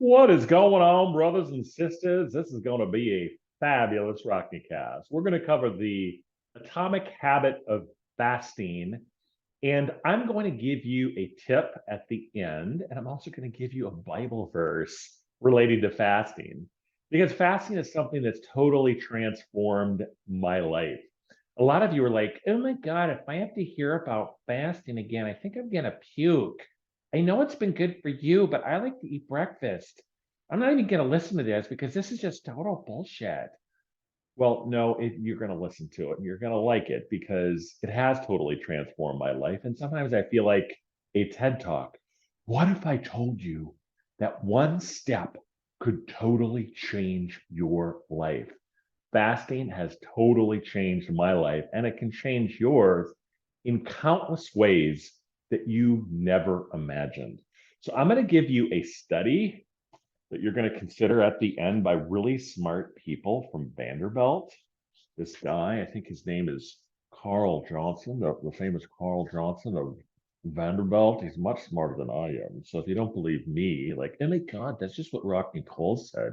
What is going on, brothers and sisters? This is going to be a fabulous Rockney cast. We're going to cover the atomic habit of fasting, and I'm going to give you a tip at the end, and I'm also going to give you a Bible verse related to fasting, because fasting is something that's totally transformed my life. A lot of you are like, oh my God, if I have to hear about fasting again, I think I'm going to puke. I know it's been good for you, but I like to eat breakfast. I'm not even going to listen to this because this is just total bullshit. Well, no, you're going to listen to it and you're going to like it because it has totally transformed my life. And sometimes I feel like a TED Talk. What if I told you that one step could totally change your life? Fasting has totally changed my life and it can change yours in countless ways that you never imagined. So I'm going to give you a study that you're going to consider at the end by really smart people from Vanderbilt. This guy, I think his name is Carl Johnson, the famous Carl Johnson of Vanderbilt. He's much smarter than I am. So if you don't believe me, like, oh my God, that's just what Rockney Cole said.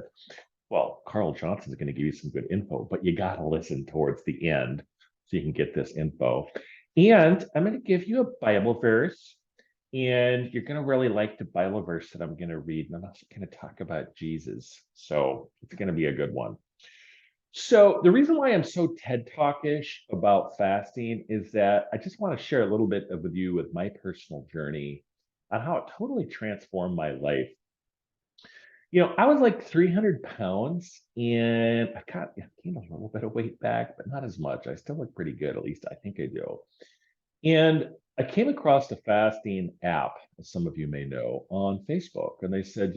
Well, Carl Johnson's going to give you some good info, but you got to listen towards the end so you can get this info. And I'm going to give you a Bible verse, and you're going to really like the Bible verse that I'm going to read. And I'm also going to talk about Jesus. So it's going to be a good one. So the reason why I'm so TED Talkish about fasting is that I just want to share a little bit with you with my personal journey on how it totally transformed my life. I was like 300 pounds and I gained a little bit of weight back, but not as much. I still look pretty good, at least I think I do. And I came across the fasting app, as some of you may know, on Facebook. And they said,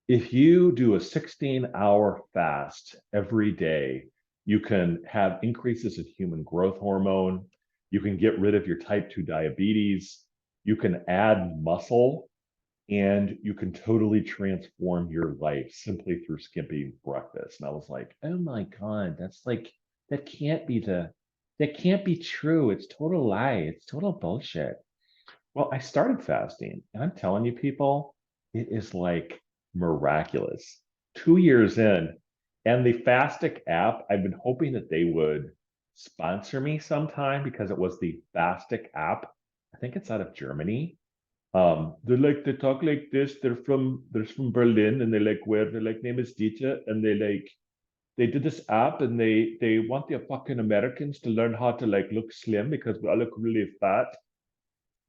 if you do a 16-hour fast every day, you can have increases in human growth hormone. You can get rid of your type 2 diabetes. You can add muscle and you can totally transform your life simply through skipping breakfast. And I was like, oh my God, that can't be that can't be true. It's total lie. It's total bullshit. Well, I started fasting and I'm telling you, people, it is like miraculous. 2 years in, and the Fastic app, I've been hoping that they would sponsor me sometime because it was the Fastic app. I think it's out of Germany. They talk like this. They're from Berlin and they like wear their like name is Dieter and they did this app and they want the fucking Americans to learn how to like look slim because we all look really fat.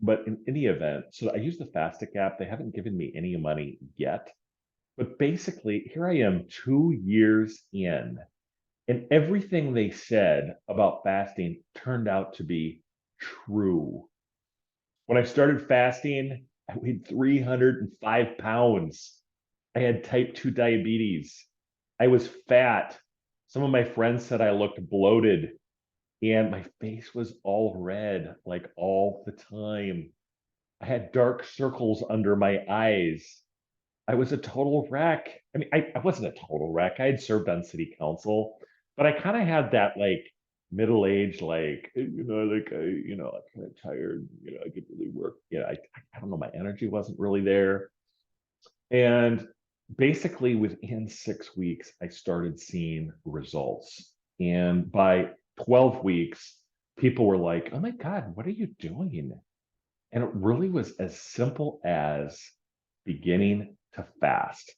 But in any event, so I use the Fastic app. They haven't given me any money yet. But basically, here I am 2 years in, and everything they said about fasting turned out to be true. When I started fasting, I weighed 305 pounds. I had type 2 diabetes. I was fat. Some of my friends said I looked bloated, and my face was all red, like all the time. I had dark circles under my eyes. I was a total wreck. I mean, I wasn't a total wreck. I had served on city council, but I kind of had that like middle age, like kind of tired. I could really work. I don't know. My energy wasn't really there. And basically, within 6 weeks, I started seeing results. And by 12 weeks, people were like, oh my God, what are you doing? And it really was as simple as beginning to fast.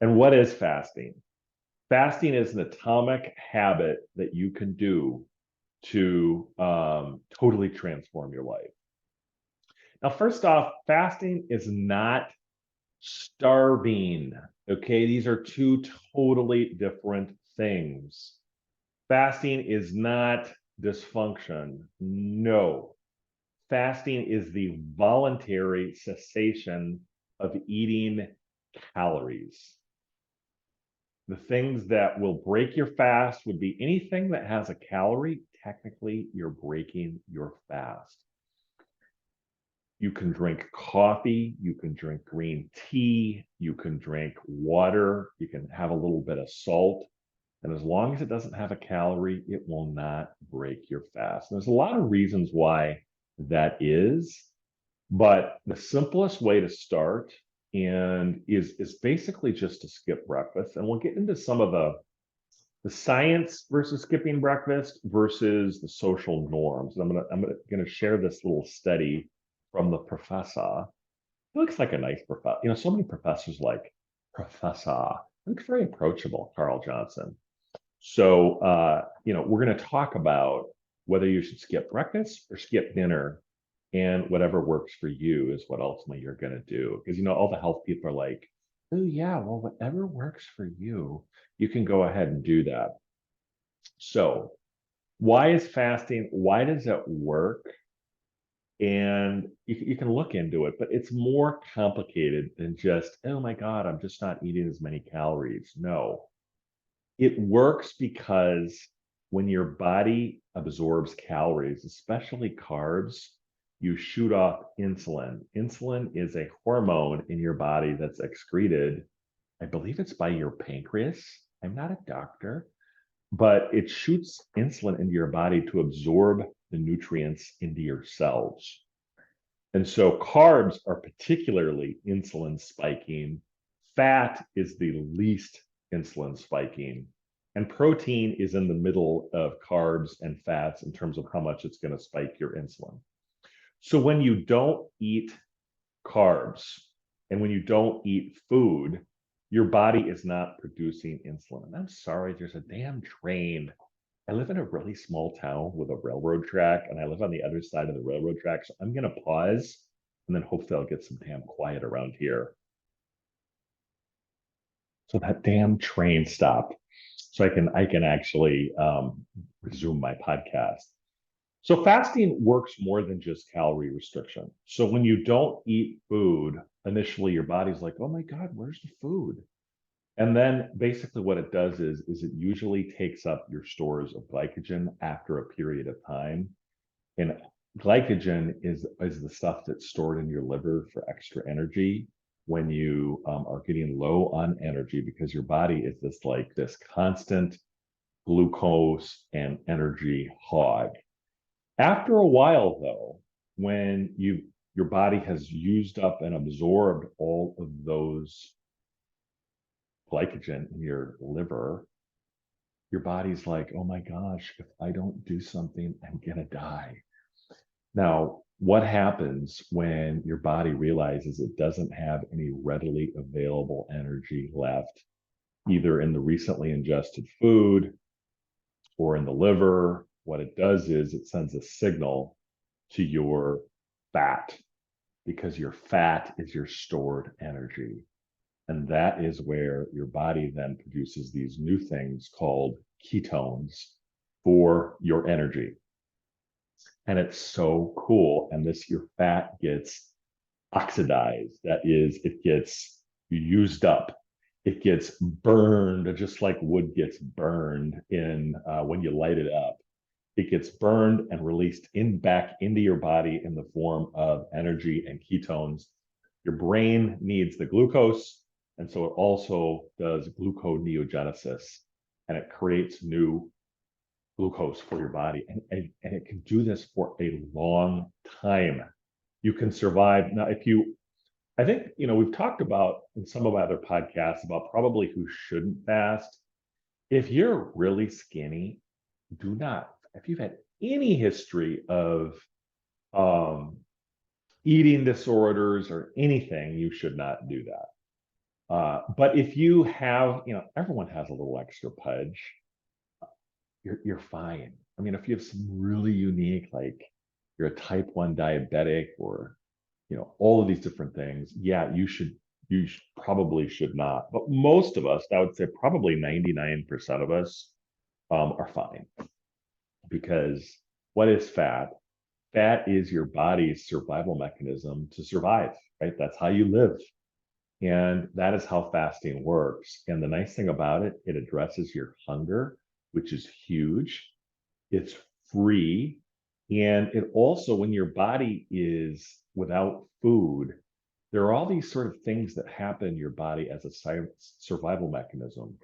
And what is fasting? Fasting is an atomic habit that you can do to totally transform your life. Now, first off, fasting is not starving. Okay, these are two totally different things. Fasting is not dysfunction. No, fasting is the voluntary cessation of eating calories. The things that will break your fast would be anything that has a calorie. Technically, you're breaking your fast. You can drink coffee, you can drink green tea, you can drink water, you can have a little bit of salt. And as long as it doesn't have a calorie, it will not break your fast. And there's a lot of reasons why that is, but the simplest way to start and is basically just to skip breakfast. And we'll get into some of the science versus skipping breakfast versus the social norms. And I'm gonna share this little study from the professor. He looks like a nice professor. You know, so many professors like professor. He looks very approachable, Carl Johnson. So, we're going to talk about whether you should skip breakfast or skip dinner, and whatever works for you is what ultimately you're going to do. Because, all the health people are like, oh, yeah, well, whatever works for you, you can go ahead and do that. So, why is fasting? Why does it work? And you can look into it, but it's more complicated than just, oh my God, I'm just not eating as many calories. No, it works because when your body absorbs calories, especially carbs, you shoot off insulin. Insulin is a hormone in your body that's excreted, I believe it's by your pancreas. I'm not a doctor, but it shoots insulin into your body to absorb the nutrients into your cells. And so carbs are particularly insulin spiking. Fat is the least insulin spiking. And protein is in the middle of carbs and fats in terms of how much it's going to spike your insulin. So when you don't eat carbs and when you don't eat food, your body is not producing insulin. And I'm sorry, there's a damn train. I live in a really small town with a railroad track, and I live on the other side of the railroad track. So I'm going to pause and then hopefully I'll get some damn quiet around here. So that damn train stopped. So I can actually resume my podcast. So fasting works more than just calorie restriction. So when you don't eat food, initially your body's like, oh my God, where's the food? And then basically what it does is it usually takes up your stores of glycogen after a period of time. And glycogen is the stuff that's stored in your liver for extra energy when you are getting low on energy, because your body is this constant glucose and energy hog. After a while, though, when your body has used up and absorbed all of those glycogen in your liver, your body's like, oh my gosh, if I don't do something, I'm gonna die. Now, what happens when your body realizes it doesn't have any readily available energy left, either in the recently ingested food or in the liver? What it does is it sends a signal to your fat, because your fat is your stored energy. And that is where your body then produces these new things called ketones for your energy. And it's so cool. And your fat gets oxidized. That is, it gets used up. It gets burned, just like wood gets burned in when you light it up. It gets burned and released back into your body in the form of energy and ketones. Your brain needs the glucose, and so it also does gluconeogenesis, and it creates new glucose for your body. And it can do this for a long time. You can survive. Now, I think, we've talked about in some of my other podcasts about probably who shouldn't fast. If you're really skinny, do not. If you've had any history of eating disorders or anything, you should not do that. But if you have, everyone has a little extra pudge, you're fine. I mean, if you have some really unique, like you're a type 1 diabetic or, all of these different things, yeah, you probably should not. But most of us, I would say probably 99% of us are fine, because what is fat? Fat is your body's survival mechanism to survive, right? That's how you live. And that is how fasting works. And the nice thing about it, it addresses your hunger, which is huge. It's free. And it also, when your body is without food, there are all these sort of things that happen in your body as a survival mechanism.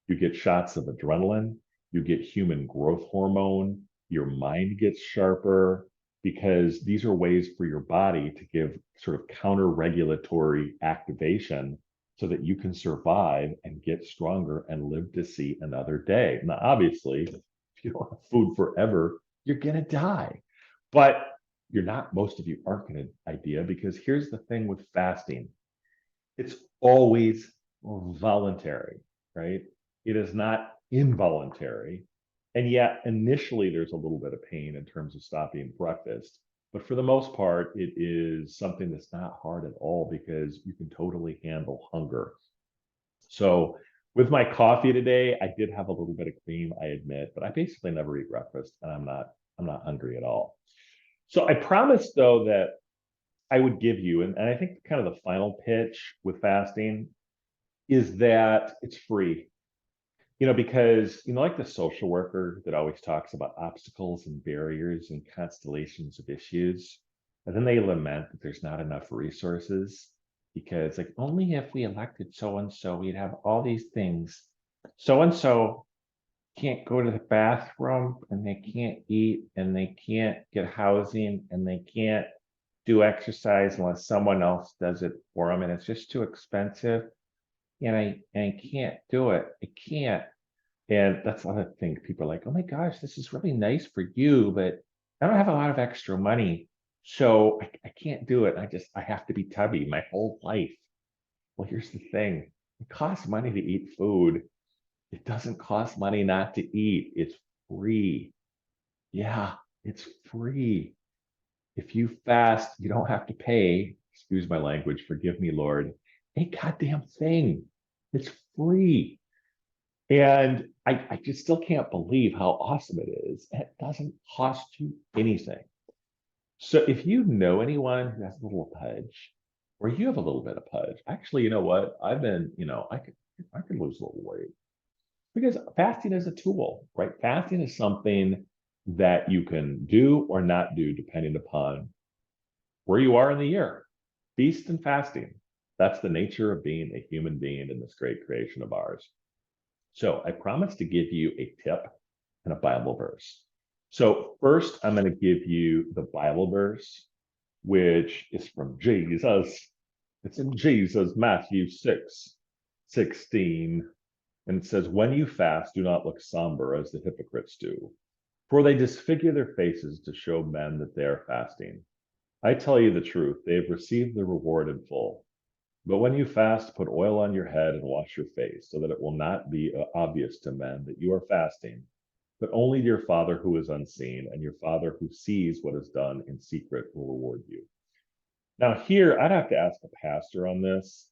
You get shots of adrenaline, you get human growth hormone, your mind gets sharper, because these are ways for your body to give sort of counter-regulatory activation so that you can survive and get stronger and live to see another day. Now, obviously, if you don't have food forever, you're going to die. But you're not, most of you aren't going to idea, because here's the thing with fasting. It's always voluntary, right? It is not involuntary. And yet, initially, there's a little bit of pain in terms of stopping breakfast. But for the most part, it is something that's not hard at all because you can totally handle hunger. So, with my coffee today, I did have a little bit of cream, I admit, but I basically never eat breakfast, and I'm not hungry at all. So I promised though that I would give you, and I think kind of the final pitch with fasting is that it's free. Because, like the social worker that always talks about obstacles and barriers and constellations of issues, and then they lament that there's not enough resources because, like, only if we elected so and so, we'd have all these things. So and so can't go to the bathroom and they can't eat and they can't get housing and they can't do exercise unless someone else does it for them, and it's just too expensive. And I can't do it. I can't. And that's another thing. People are like, oh my gosh, this is really nice for you, but I don't have a lot of extra money. So I can't do it. I have to be tubby my whole life. Well, here's the thing. It costs money to eat food. It doesn't cost money not to eat. It's free. Yeah, it's free. If you fast, you don't have to pay, excuse my language, forgive me, Lord, a goddamn thing. It's free. And I just still can't believe how awesome it is. It doesn't cost you anything. So if you know anyone who has a little pudge, or you have a little bit of pudge, actually, you know what? I've been, I could lose a little weight because fasting is a tool, right? Fasting is something that you can do or not do depending upon where you are in the year. Feast and fasting. That's the nature of being a human being in this great creation of ours. So I promise to give you a tip and a Bible verse. So first, I'm going to give you the Bible verse, which is from Jesus. It's in Jesus, Matthew 6:16. And it says, when you fast, do not look somber as the hypocrites do, for they disfigure their faces to show men that they are fasting. I tell you the truth, they have received the reward in full. But when you fast, put oil on your head and wash your face, so that it will not be obvious to men that you are fasting, but only to your Father who is unseen, and your Father who sees what is done in secret will reward you. Now, here, I'd have to ask a pastor on this,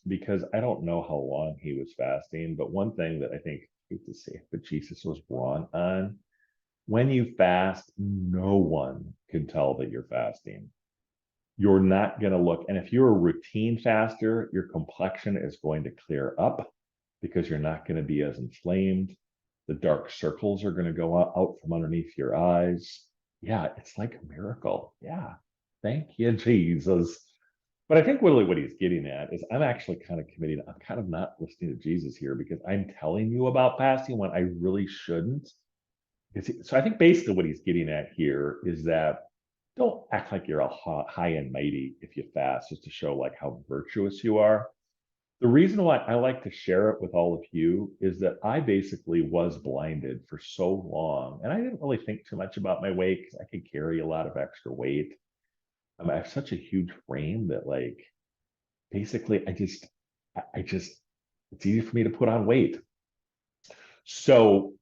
because I don't know how long he was fasting. But one thing that I think, I hate to say it, but Jesus was wrong on, when you fast, no one can tell that you're fasting. You're not going to look, and if you're a routine faster, your complexion is going to clear up because you're not going to be as inflamed. The dark circles are going to go out from underneath your eyes. Yeah, it's like a miracle. Yeah. Thank you, Jesus. But I think really what he's getting at is I'm actually kind of committing, I'm kind of not listening to Jesus here because I'm telling you about fasting when I really shouldn't. So I think basically what he's getting at here is that don't act like you're all high and mighty if you fast just to show like how virtuous you are. The reason why I like to share it with all of you is that I basically was blinded for so long and I didn't really think too much about my weight because I could carry a lot of extra weight. I have such a huge frame that like basically I just it's easy for me to put on weight. So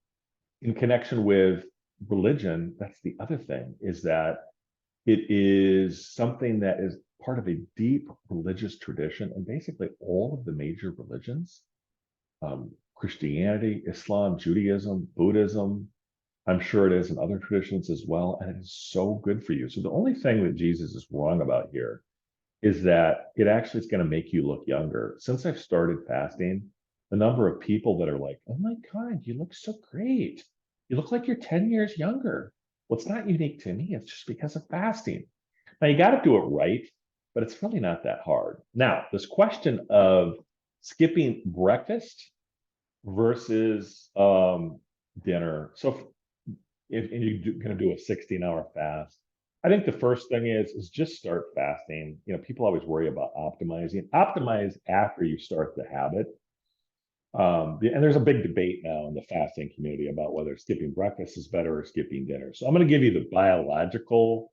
in connection with religion, that's the other thing is that it is something that is part of a deep religious tradition, and basically all of the major religions, Christianity, Islam, Judaism, Buddhism, I'm sure it is in other traditions as well, and it is so good for you. So the only thing that Jesus is wrong about here is that it actually is going to make you look younger. Since I've started fasting, the number of people that are like, oh my God, you look so great. You look like you're 10 years younger. Well, it's not unique to me. It's just because of fasting. Now, you got to do it right, but it's really not that hard. Now, this question of skipping breakfast versus dinner. So if and you're going to do a 16-hour fast, I think the first thing is just start fasting. You know, people always worry about optimizing. Optimize after you start the habit. And there's a big debate now in the fasting community about whether skipping breakfast is better or skipping dinner. So I'm going to give you the biological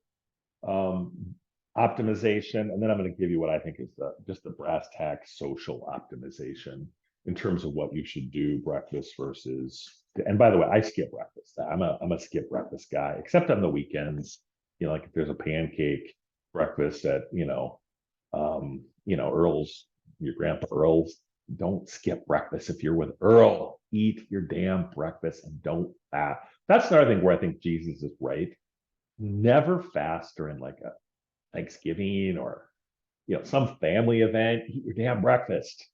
um, optimization, and then I'm going to give you what I think is just the brass tacks social optimization in terms of what you should do breakfast versus. And by the way, I skip breakfast. I'm a skip breakfast guy, except on the weekends. You know, like if there's a pancake breakfast at Earl's, your grandpa Earl's. Don't skip breakfast if you're with Earl. Eat your damn breakfast and don't fast. That's another thing where I think Jesus is right. Never fast during like a Thanksgiving or some family event. Eat your damn breakfast,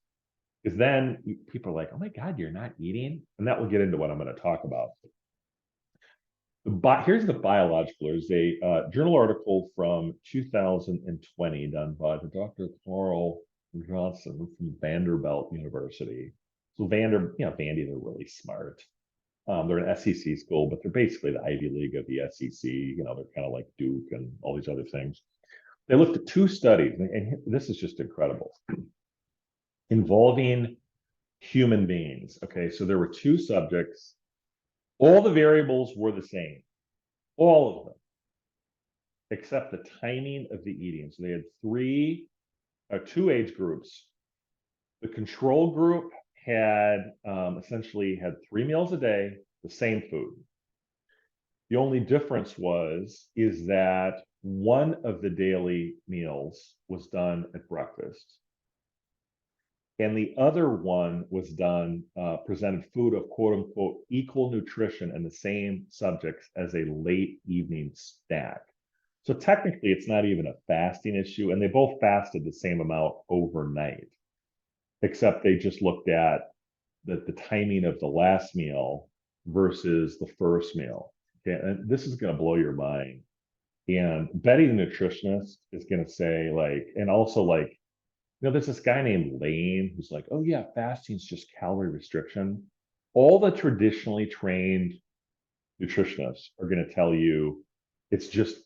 because then people are like, "Oh my God, you're not eating," and that will get into what I'm going to talk about. But here's the biological. There's a journal article from 2020 done by the Dr. Carl Johnson from Vanderbilt University. So Vandy, they're really smart. They're an SEC school, but they're basically the Ivy League of the SEC. They're kind of like Duke and all these other things. They looked at two studies, and this is just incredible, involving human beings. Okay, so there were two subjects. All the variables were the same, all of them, except the timing of the eating. So they had two age groups. The control group had essentially had 3 meals a day, the same food. The only difference is that one of the daily meals was done at breakfast, and the other one was done presented food of quote unquote equal nutrition and the same subjects as a late evening snack. So technically, it's not even a fasting issue, and they both fasted the same amount overnight, except they just looked at the timing of the last meal versus the first meal. Okay, and this is going to blow your mind. And Betty, the nutritionist, is going to say and also there's this guy named Lane who's like, oh yeah, fasting is just calorie restriction. All the traditionally trained nutritionists are going to tell you it's just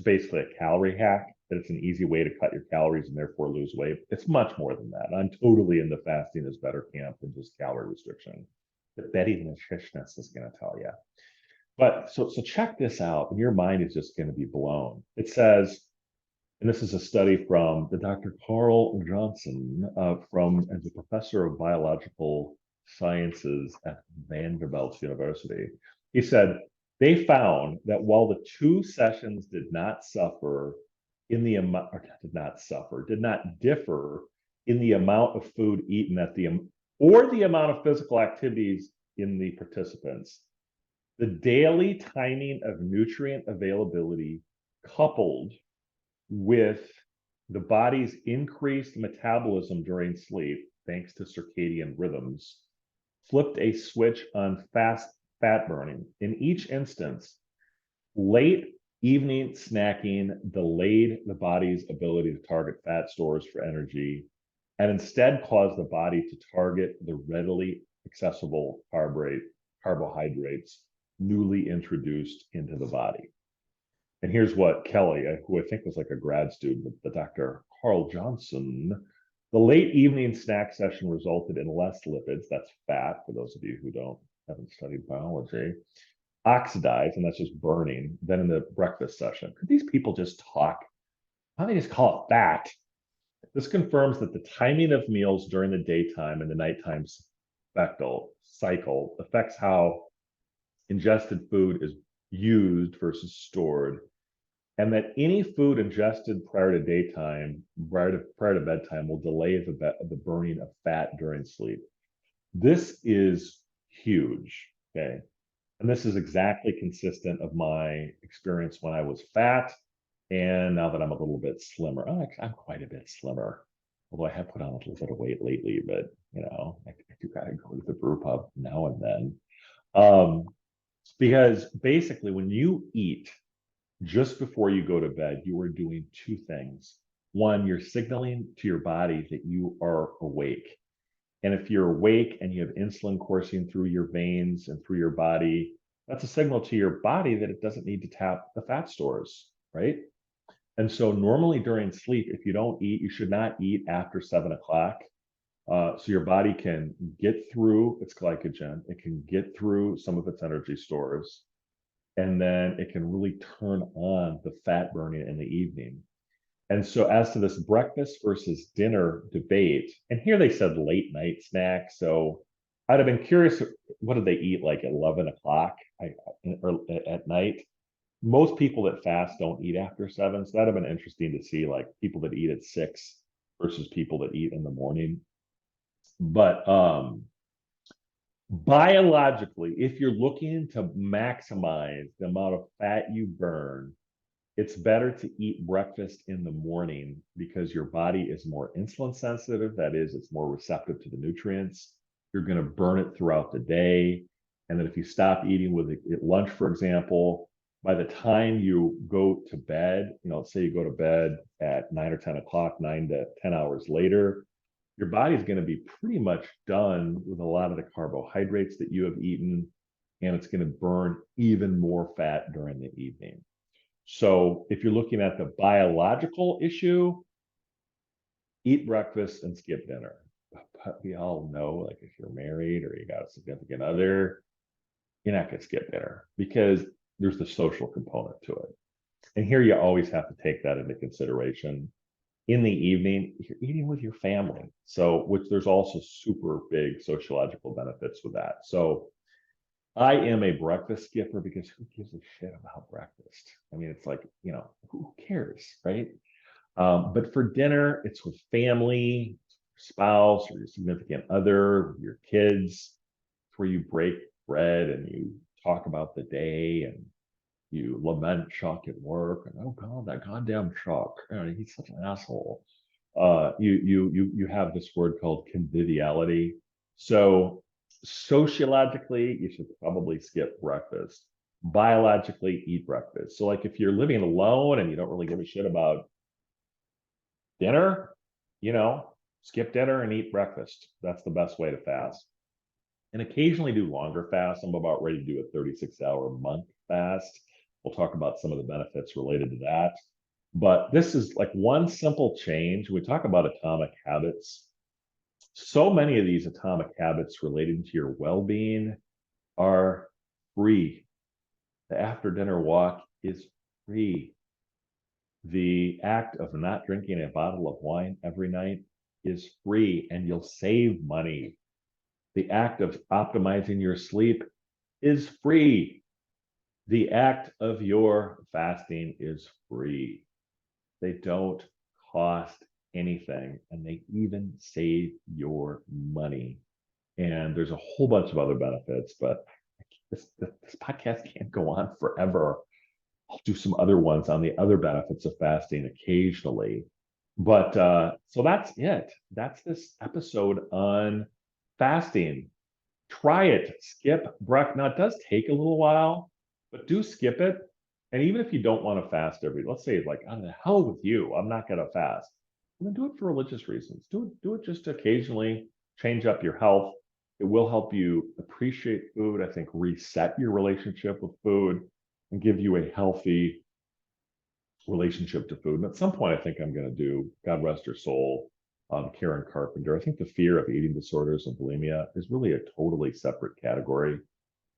basically a calorie hack, that it's an easy way to cut your calories and therefore lose weight. It's much more than that. I'm totally in the fasting is better camp than just calorie restriction. But Betty, the nutritionist, is going to tell you. But so check this out, and your mind is just going to be blown. It says, and this is a study from the Dr. Carl Johnson, as a professor of biological sciences at Vanderbilt University. He said they found that while the two sessions did not suffer in the amount, or did not differ in the amount of food eaten or the amount of physical activities in the participants, the daily timing of nutrient availability coupled with the body's increased metabolism during sleep, thanks to circadian rhythms, flipped a switch on fast fat burning. In each instance, late evening snacking delayed the body's ability to target fat stores for energy and instead caused the body to target the readily accessible carbohydrates newly introduced into the body. And here's what Kelly, who I think was like a grad student, the Dr. Carl Johnson, the late evening snack session resulted in less lipids, that's fat, for those of you who haven't studied biology, oxidized, and that's just burning, than in the breakfast session. Could these people just talk? Why don't they just call it fat? This confirms that the timing of meals during the daytime and the nighttime cycle affects how ingested food is used versus stored, and that any food ingested prior to bedtime will delay the burning of fat during sleep. This is huge, okay? And this is exactly consistent of my experience when I was fat, and now that I'm a little bit slimmer. I'm quite a bit slimmer, although I have put on a little bit of weight lately, but I do gotta go to the brew pub now and then. Because basically when you eat just before you go to bed, you are doing two things. One, you're signaling to your body that you are awake. And if you're awake and you have insulin coursing through your veins and through your body, that's a signal to your body that it doesn't need to tap the fat stores, right? And so normally during sleep, if you don't eat, you should not eat after 7 o'clock. So your body can get through its glycogen, it can get through some of its energy stores, and then it can really turn on the fat burning in the evening. And so, as to this breakfast versus dinner debate, and here they said late night snack. So, I'd have been curious, what did they eat like at 11 o'clock or at night? Most people that fast don't eat after 7. So, that'd have been interesting to see like people that eat at 6 versus people that eat in the morning. But biologically, if you're looking to maximize the amount of fat you burn, it's better to eat breakfast in the morning because your body is more insulin sensitive. That is, it's more receptive to the nutrients. You're going to burn it throughout the day. And then if you stop eating with it at lunch, for example, by the time you go to bed, let's say you go to bed at 9 or 10 o'clock, 9 to 10 hours later, your body's going to be pretty much done with a lot of the carbohydrates that you have eaten, and it's going to burn even more fat during the evening. So if you're looking at the biological issue, eat breakfast and skip dinner. But we all know, like if you're married or you got a significant other, you're not going to skip dinner because there's the social component to it. And here you always have to take that into consideration. In the evening, you're eating with your family. So, which there's also super big sociological benefits with that. So I am a breakfast skipper because who gives a shit about breakfast? I mean, it's like, who cares, right? But for dinner, it's with family, spouse, or your significant other, your kids. It's where you break bread and you talk about the day and you lament Chuck at work and oh god, that goddamn Chuck, he's such an asshole. You have this word called conviviality. So sociologically, you should probably skip breakfast. Biologically, eat breakfast. So like if you're living alone and you don't really give a shit about dinner, skip dinner and eat breakfast. That's the best way to fast. And occasionally do longer fasts. I'm about ready to do a 36-hour month fast. We'll talk about some of the benefits related to that. But this is like one simple change. We talk about atomic habits. So many of these atomic habits related to your well-being are free. The after dinner walk is free. The act of not drinking a bottle of wine every night is free, and you'll save money. The act of optimizing your sleep is free. The act of your fasting is free. They don't cost anything, and they even save your money. And there's a whole bunch of other benefits, but this podcast can't go on forever. I'll do some other ones on the other benefits of fasting occasionally. But so that's it. That's this episode on fasting. Try it. Skip breakfast. Now, it does take a little while, but do skip it. And even if you don't want to fast let's say like, oh, the hell with you, I'm not going to fast. Then do it for religious reasons. Do it just occasionally, change up your health. It will help you appreciate food. I think reset your relationship with food and give you a healthy relationship to food. And at some point, I think I'm going to do, God rest her soul, Karen Carpenter. I think the fear of eating disorders and bulimia is really a totally separate category,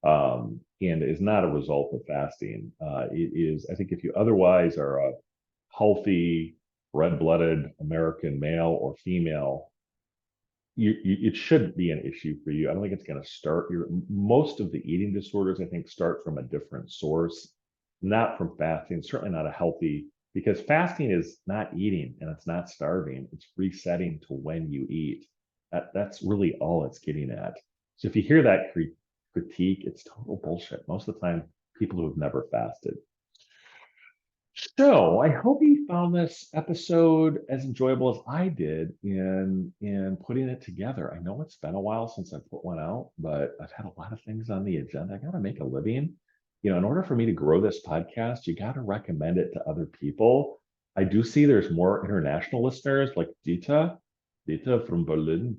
and is not a result of fasting. It is, I think, if you otherwise are a healthy, red-blooded American male or female, it shouldn't be an issue for you. I don't think it's going to start most of the eating disorders, I think, start from a different source, not from fasting, certainly not a healthy, because fasting is not eating and it's not starving. It's resetting to when you eat. That's really all it's getting at. So if you hear that critique, it's total bullshit. Most of the time, people who have never fasted. So I hope you found this episode as enjoyable as I did in putting it together. I know it's been a while since I put one out, but I've had a lot of things on the agenda. I got to make a living. In order for me to grow this podcast, you got to recommend it to other people. I do see there's more international listeners like Dita from Berlin.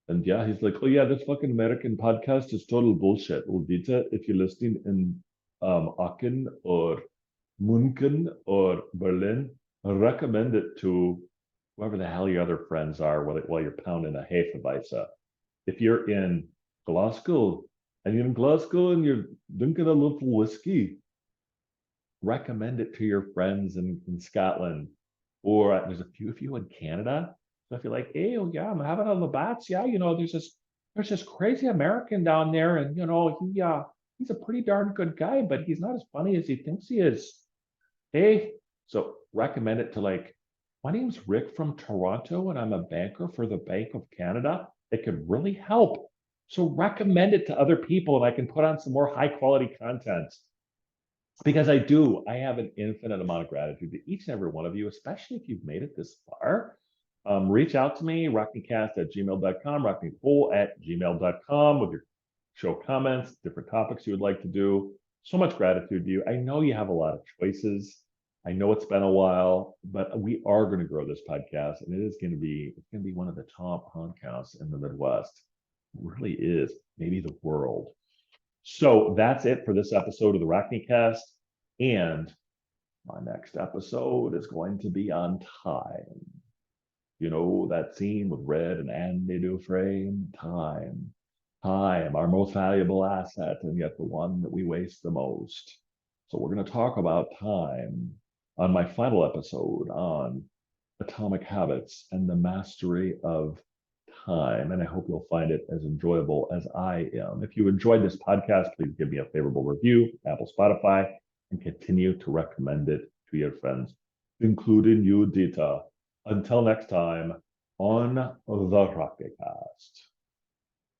And yeah, he's like, oh yeah, this fucking American podcast is total bullshit. Well, Dita, if you're listening in Aachen or Munchen or Berlin, I recommend it to whoever the hell your other friends are while you're pounding a Hefeweizen. If you're in Glasgow and you're drinking a little whiskey, recommend it to your friends in Scotland. Or there's a few of you in Canada. So if you're like, hey, oh yeah, I'm having a Labatt's. Yeah, there's this crazy American down there, and he's a pretty darn good guy, but he's not as funny as he thinks he is. Hey, so recommend it to like, my name's Rick from Toronto, and I'm a banker for the Bank of Canada. It could really help. So recommend it to other people, and I can put on some more high quality content because I do. I have an infinite amount of gratitude to each and every one of you, especially if you've made it this far. Reach out to me, rockneycast@gmail.com, rockneyfull@gmail.com with your show comments, different topics you would like to do. So much gratitude to you. I know you have a lot of choices. I know it's been a while, but we are going to grow this podcast, and it's going to be one of the top podcasts in the Midwest. It really is, maybe the world. So that's it for this episode of the Rockney Cast. And my next episode is going to be on time. You know, that scene with Red and Andy Dufresne? Time. Time, our most valuable asset, and yet the one that we waste the most. So we're going to talk about time on my final episode on atomic habits and the mastery of time. And I hope you'll find it as enjoyable as I am. If you enjoyed this podcast, please give me a favorable review, Apple, Spotify, and continue to recommend it to your friends, including you, Dita. Until next time on the Rockcast.